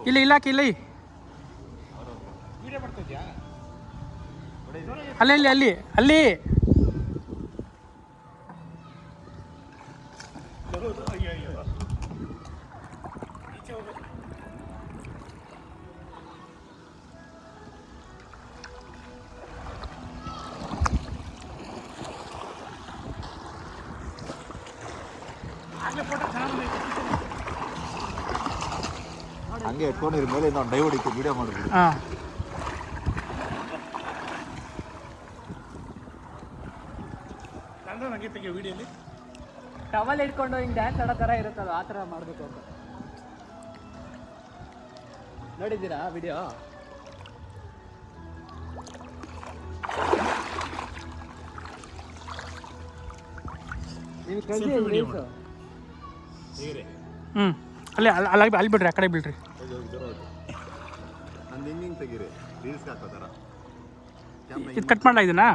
ಇಲ್ಲಿ ಇಲ್ಲಾಕಿ ಇಲ್ಲಿ ಅಲ್ಲಿ ಅಲ್ಲಿ ಅಲ್ಲಿ ಅಲ್ಲಿ ಹಂಗೆ ಇಟ್ಕೊಂಡಿರ ಮೇಲೆ ನಾವು ಡೈ ಹೊಡಿತೀವಿ ವಿಡಿಯೋ ಮಾಡಿಬಿಡಿ. ಹಾಂ ಟವಲ್ ಇಟ್ಕೊಂಡು ಹಿಂಗೆ ಡ್ಯಾನ್ಸ್ ಆಡೋ ಥರ ಇರುತ್ತಲ್ಲ ಆ ಥರ ಮಾಡಬೇಕು ಅಂತ ನೋಡಿದ್ದೀರಾ ವಿಡಿಯೋ? ನೀವು ಕಳಿಸಿ ರೀಲ್ಸು. ಅಲ್ಲಿ ಅಲ್ಲಿ ಬಿಡ್ರಿ, ಆ ಕಡೆ ಬಿಡ್ರಿ. ನಂದು ಹಿಂಗೆ ತೆಗೀರಿ ರೀಲ್ಸ್ಗೆ ಹಾಕೋ ಥರ ಇದು ಕಟ್ ಮಾಡಲ ಇದನ್ನ.